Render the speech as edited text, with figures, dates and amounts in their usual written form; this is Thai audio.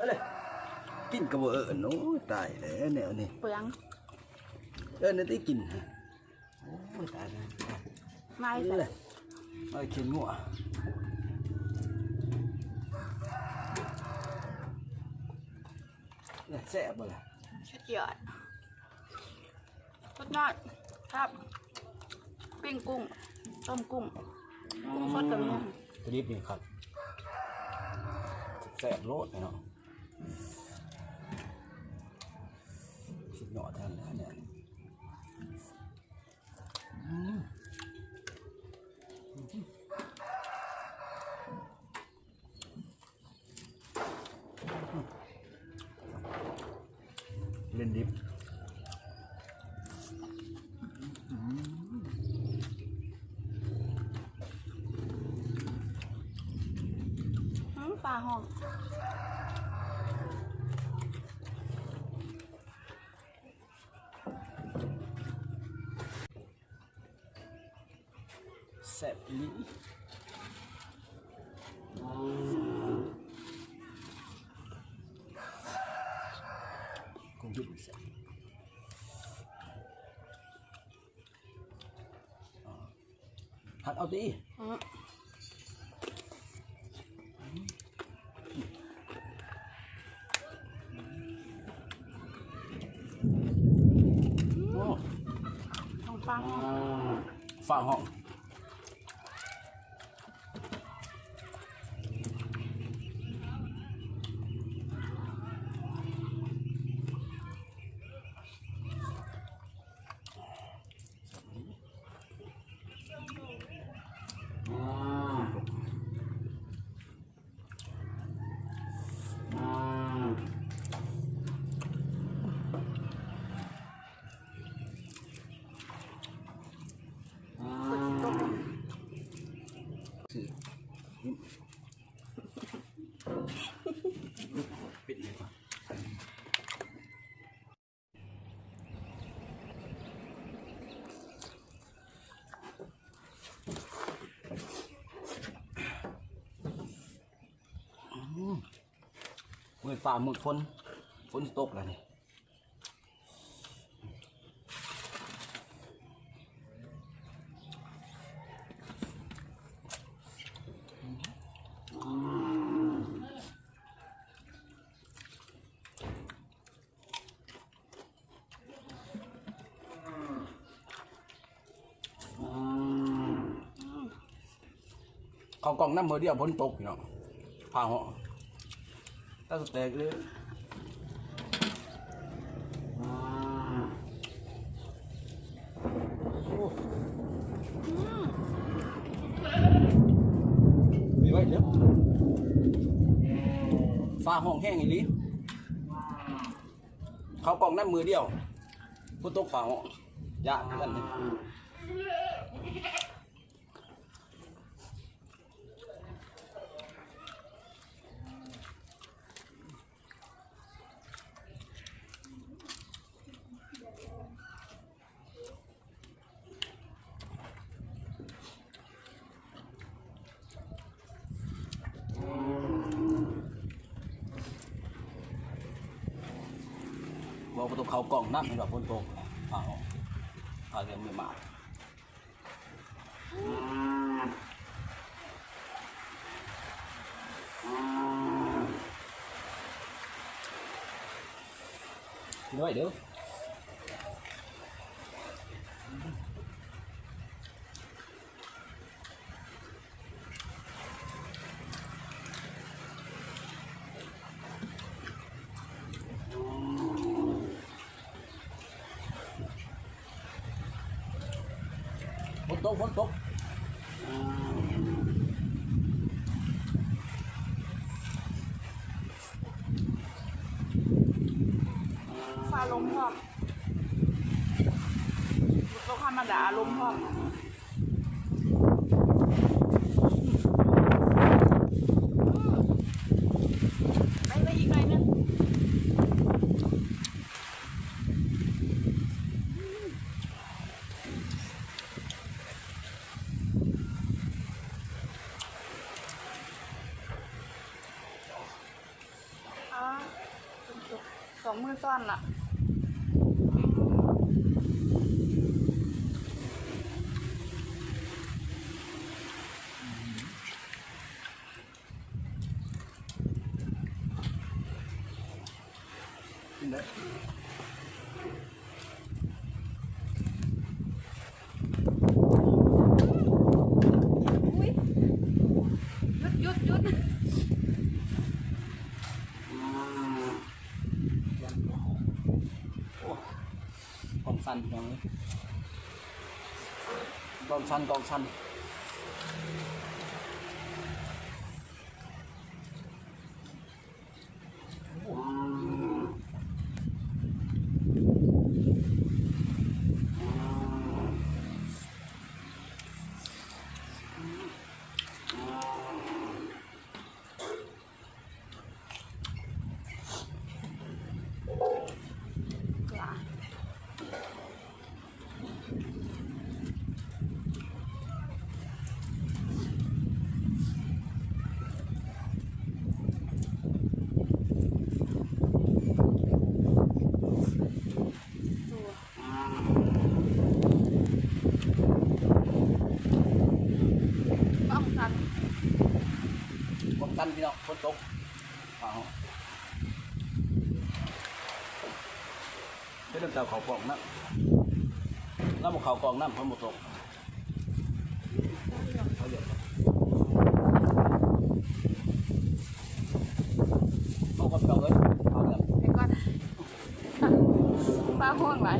เลยกินกระเบื้องโอ้ตายแล้วแนวนี้เปลืองนี่ได้กินโอ้ตายแล้วไม่เลยไม่กินงัวเนี่ยแซ่บเลยชุดยอดชุดยอดครับปิ้งกุ้งต้มกุ้งสดกับเนี่ยตัวนี้เป็นครับแซ่บโลดเนาะสุดยอดท่านนะเนี่ยเล่นดิบปลาหอมแซ่บลิ้นคงดิ้นแซ่บหัดเอาดิฝาห้องปิดเลยก่อนมือฝ่ามือฝนตกแล้วนี่เขากล่องน้ำมือเดียวฝนตกเนาะผ่าหัวถ้าสเต็กเลยมีไว้เดี๋ยวฟ้าห้องแห้งอีลีเขากล่องน้ำมือเดียวฝนตกฝ่าหัวยากกันเลยบอกประตูเขากล่องน้ำให้แบบฝนตกผ่าเรียนไม่มาด้วยเดี๋ยวฝนตกฟ้าลมพร้อมลมธรรมดาลมพร้อมไปอีกหน่อยนึง มือซ่อนล่ะนี่แหละ อุ้ยหยุดกองสันอย่างนี้กองสันป้องกัน กองสันพี่น้องฝนตกเรื่องเต่าเขากองน้ำแล้วมาเขากองน้ำฝนหมดตกเขาเยอะเขาก็เก่าเลยเอาแบบ ไอ้ก้อนป้าห่วงไร